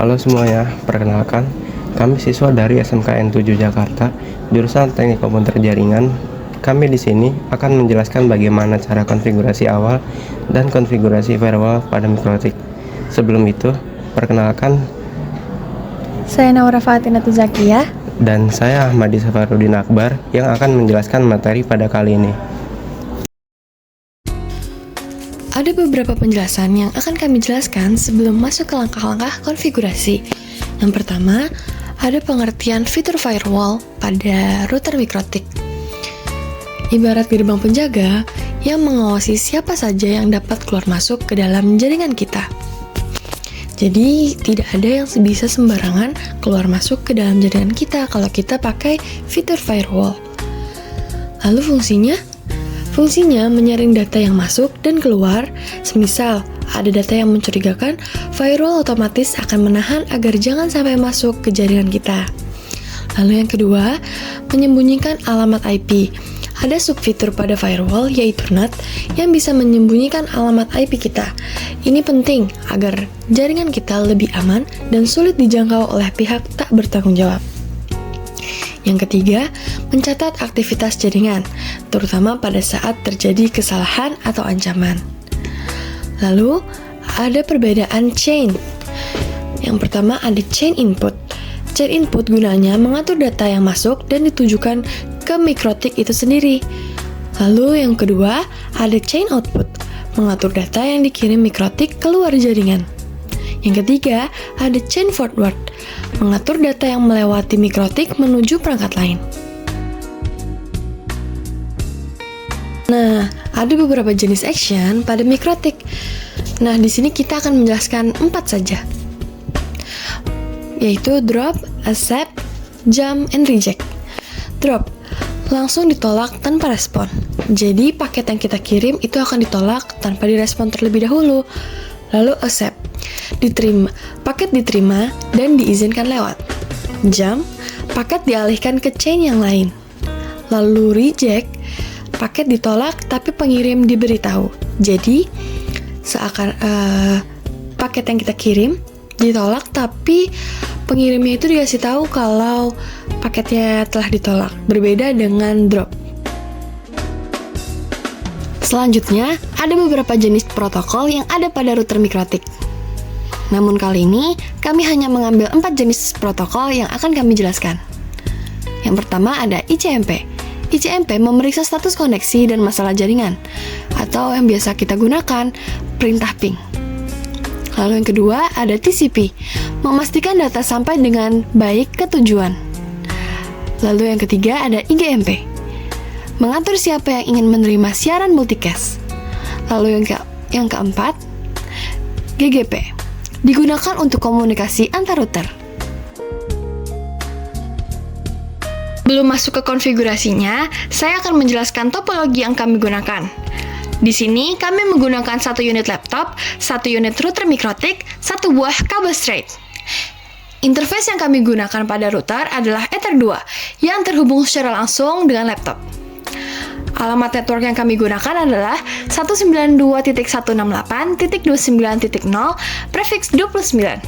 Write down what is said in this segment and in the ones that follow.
Halo semuanya, perkenalkan, kami siswa dari SMKN 7 Jakarta, jurusan Teknik Komputer Jaringan. Kami di sini akan menjelaskan bagaimana cara konfigurasi awal dan konfigurasi firewall pada mikrotik. Sebelum itu, perkenalkan, Saya Naura Fatina Tuzakiyah. dan saya Ahmadi Safarudin Akbar yang akan menjelaskan materi pada kali ini. Ada beberapa penjelasan yang akan kami jelaskan sebelum masuk ke langkah-langkah konfigurasi. Yang pertama, ada pengertian fitur firewall pada router mikrotik. Ibarat gerbang penjaga yang mengawasi siapa saja yang dapat keluar masuk ke dalam jaringan kita. Jadi, tidak ada yang bisa sembarangan keluar masuk ke dalam jaringan kita kalau kita pakai fitur firewall. Lalu Fungsinya menyaring data yang masuk dan keluar. Semisal ada data yang mencurigakan, firewall otomatis akan menahan agar jangan sampai masuk ke jaringan kita. Lalu yang kedua, menyembunyikan alamat IP. Ada subfitur pada firewall yaitu NAT yang bisa menyembunyikan alamat IP kita. Ini penting agar jaringan kita lebih aman dan sulit dijangkau oleh pihak tak bertanggung jawab. Yang ketiga, mencatat aktivitas jaringan, terutama pada saat terjadi kesalahan atau ancaman. Lalu, ada perbedaan chain. Yang pertama ada chain input. Chain input gunanya mengatur data yang masuk dan ditujukan ke mikrotik itu sendiri. Lalu yang kedua, ada chain output, mengatur data yang dikirim mikrotik keluar jaringan. Yang ketiga, ada chain forward, mengatur data yang melewati mikrotik menuju perangkat lain. Nah, ada beberapa jenis action pada mikrotik. Nah, di sini kita akan menjelaskan 4 saja, yaitu drop, accept, jump, and reject. Drop, langsung ditolak tanpa respon. Jadi, paket yang kita kirim itu akan ditolak tanpa direspon terlebih dahulu. Lalu accept, paket diterima dan diizinkan lewat. Jump, paket dialihkan ke chain yang lain. Lalu reject, paket ditolak tapi pengirim diberitahu. Jadi paket yang kita kirim ditolak tapi pengirimnya itu dikasih tahu kalau paketnya telah ditolak. Berbeda dengan drop. Selanjutnya, ada beberapa jenis protokol yang ada pada router mikrotik. Namun kali ini, kami hanya mengambil 4 jenis protokol yang akan kami jelaskan. Yang pertama ada ICMP. ICMP memeriksa status koneksi dan masalah jaringan, atau yang biasa kita gunakan, perintah ping. Lalu yang kedua ada TCP, memastikan data sampai dengan baik ke tujuan. Lalu yang ketiga ada IGMP, mengatur siapa yang ingin menerima siaran multicast. Lalu yang keempat, GGP, digunakan untuk komunikasi antar router. Belum masuk ke konfigurasinya, saya akan menjelaskan topologi yang kami gunakan. Di sini, kami menggunakan 1 unit laptop, 1 unit router mikrotik, 1 buah kabel straight. Interface yang kami gunakan pada router adalah Ether 2, yang terhubung secara langsung dengan laptop. Alamat network yang kami gunakan adalah 192.168.29.0 prefix 29.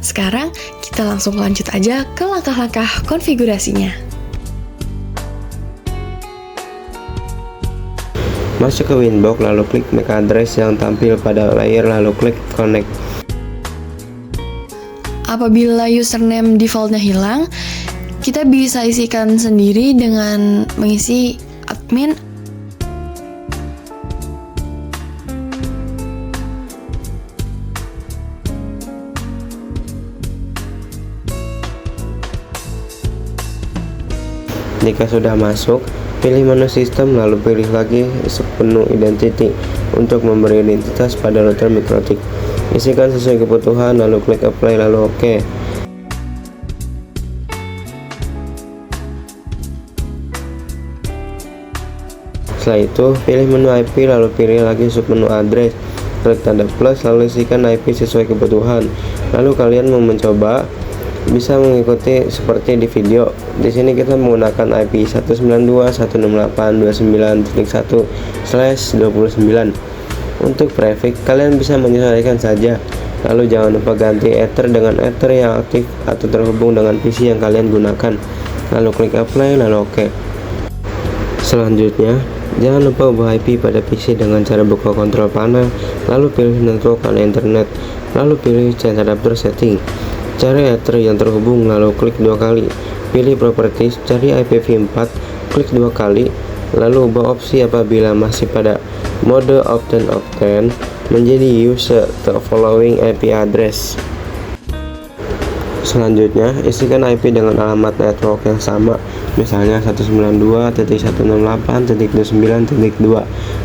Sekarang kita langsung lanjut aja ke langkah-langkah konfigurasinya. Masuk ke Winbox, lalu klik MAC address yang tampil pada layar, lalu klik connect. Apabila username defaultnya hilang, kita bisa isikan sendiri dengan mengisi admin. Jika sudah masuk, pilih menu sistem lalu pilih lagi menu identity untuk memberi identitas pada router mikrotik. Isikan sesuai kebutuhan lalu klik apply lalu OK. Setelah itu, pilih menu IP lalu pilih lagi submenu address. Klik tanda plus lalu isikan IP sesuai kebutuhan. Lalu kalian mau mencoba bisa mengikuti seperti di video. Di sini kita menggunakan IP 192.168.29.1/29. Untuk prefix, kalian bisa menyesuaikan saja. Lalu jangan lupa ganti Ether dengan Ether yang aktif atau terhubung dengan PC yang kalian gunakan. Lalu klik apply, lalu OK. Selanjutnya, jangan lupa ubah IP pada PC dengan cara buka kontrol panel, lalu pilih network and internet, lalu pilih change adapter setting. Cari Ether yang terhubung, lalu klik 2 kali. Pilih properties, cari IPv4, klik 2 kali, lalu ubah opsi apabila masih pada mode obtain menjadi use the following IP address. Selanjutnya, isikan IP dengan alamat network yang sama, misalnya 192.168.29.2.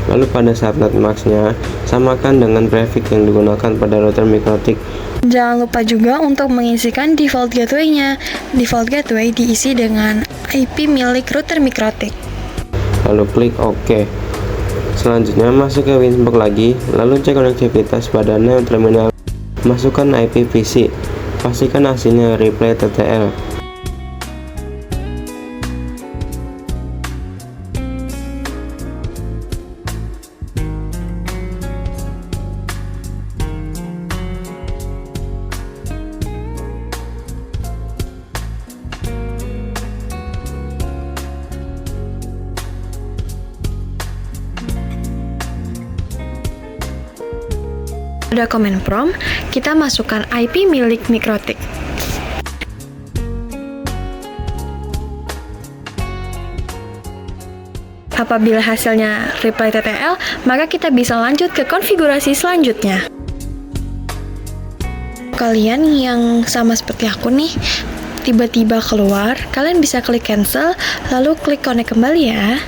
Lalu pada subnet max-nya, samakan dengan prefix yang digunakan pada router mikrotik. Jangan lupa juga untuk mengisikan default gateway-nya. Default gateway diisi dengan IP milik router mikrotik. Lalu klik OK. Selanjutnya masuk ke Winbox lagi, lalu cek konektivitas pada name terminal. Masukkan IP PC. Pastikan hasilnya reply TTL. Pada command prompt, kita masukkan IP milik mikrotik. Apabila hasilnya reply TTL, maka kita bisa lanjut ke konfigurasi selanjutnya. Kalian yang sama seperti aku nih, tiba-tiba keluar, kalian bisa klik cancel, lalu klik connect kembali ya.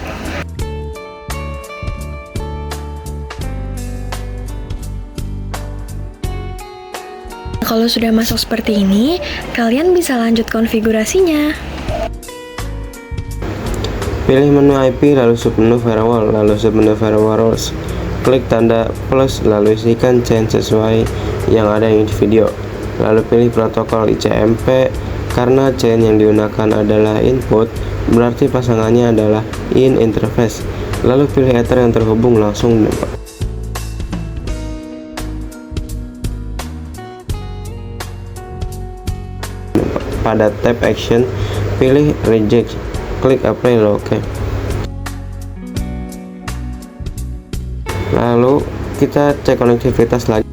Kalau sudah masuk seperti ini, kalian bisa lanjut konfigurasinya. Pilih menu IP, lalu submenu firewall, lalu submenu firewall rules. Klik tanda plus, lalu isikan chain sesuai yang ada di video. Lalu pilih protokol ICMP, karena chain yang digunakan adalah input, berarti pasangannya adalah in interface. Lalu pilih Ether yang terhubung langsung pada tab action, pilih reject, klik apply, lalu OK. Lalu kita cek konektivitas lagi.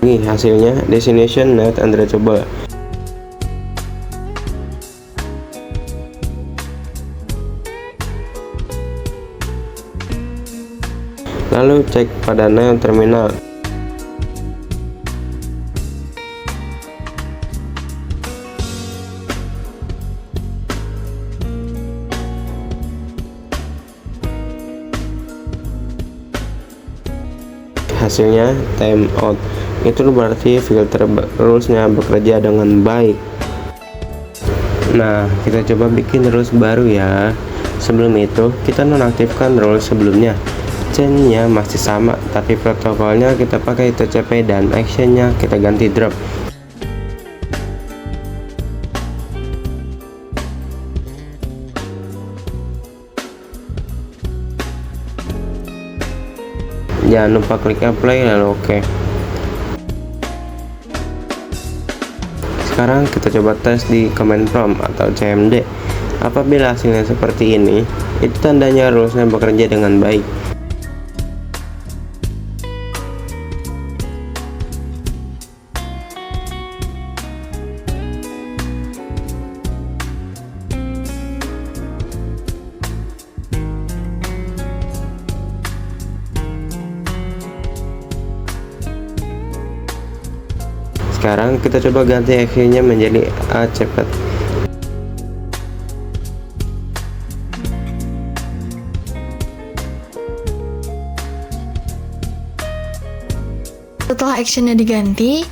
Ini hasilnya destination not unreachable. Lalu cek pada name terminal. Hasilnya time out. Itu berarti filter rulesnya bekerja dengan baik. Nah, kita coba bikin rules baru ya. Sebelum itu, kita nonaktifkan rules sebelumnya. Chainnya masih sama, tapi protokolnya kita pakai TCP dan actionnya kita ganti drop. Jangan lupa klik apply, lalu OK. Sekarang kita coba tes di command prompt atau CMD. Apabila hasilnya seperti ini, itu tandanya rulesnya bekerja dengan baik. Sekarang kita coba ganti actionnya menjadi A cepat. Setelah actionnya diganti,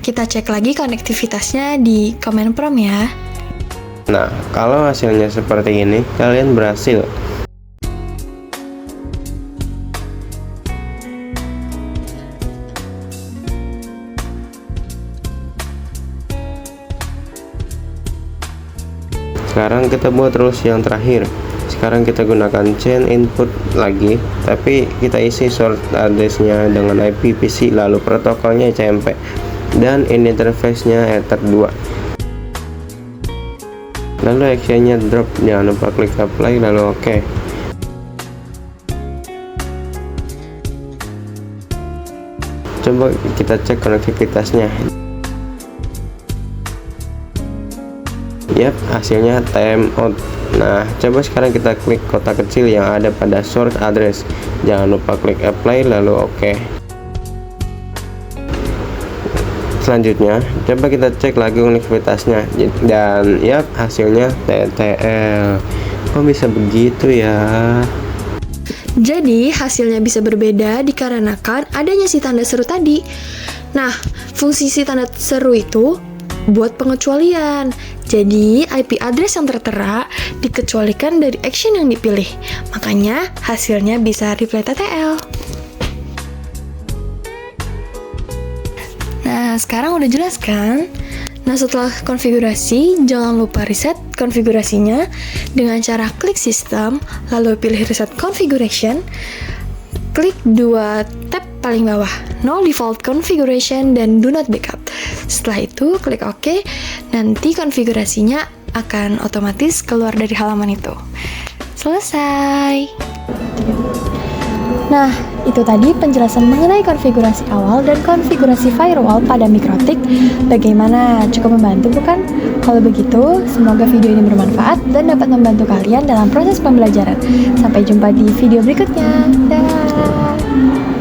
kita cek lagi konektivitasnya di command prompt ya. Nah, kalau hasilnya seperti ini, kalian berhasil. Sekarang kita buat rules yang terakhir. Sekarang kita gunakan chain input lagi, tapi kita isi source address-nya dengan IPv6, lalu protokolnya CMP, dan in interface-nya Ether 2. Lalu actionnya drop, jangan lupa klik apply lalu oke. Coba kita cek konektivitasnya. Yap, hasilnya time out. Nah, coba sekarang kita klik kotak kecil yang ada pada source address. Jangan lupa klik apply lalu oke. Selanjutnya, coba kita cek lagi konektivitasnya dan yap, hasilnya TTL. Kok bisa begitu ya? Jadi, hasilnya bisa berbeda dikarenakan adanya si tanda seru tadi. Nah, fungsi si tanda seru itu buat pengecualian. Jadi, IP address yang tertera dikecualikan dari action yang dipilih. Makanya, hasilnya bisa reply TTL. Nah, sekarang udah jelas kan? Nah, setelah konfigurasi, jangan lupa reset konfigurasinya dengan cara klik sistem, lalu pilih reset configuration, klik dua tab paling bawah, no default configuration dan do not backup. Setelah itu, klik OK, nanti konfigurasinya akan otomatis keluar dari halaman itu. Selesai. Nah, itu tadi penjelasan mengenai konfigurasi awal dan konfigurasi firewall pada Mikrotik. Bagaimana? Cukup membantu bukan? Kalau begitu, semoga video ini bermanfaat dan dapat membantu kalian dalam proses pembelajaran. Sampai jumpa di video berikutnya. Dah.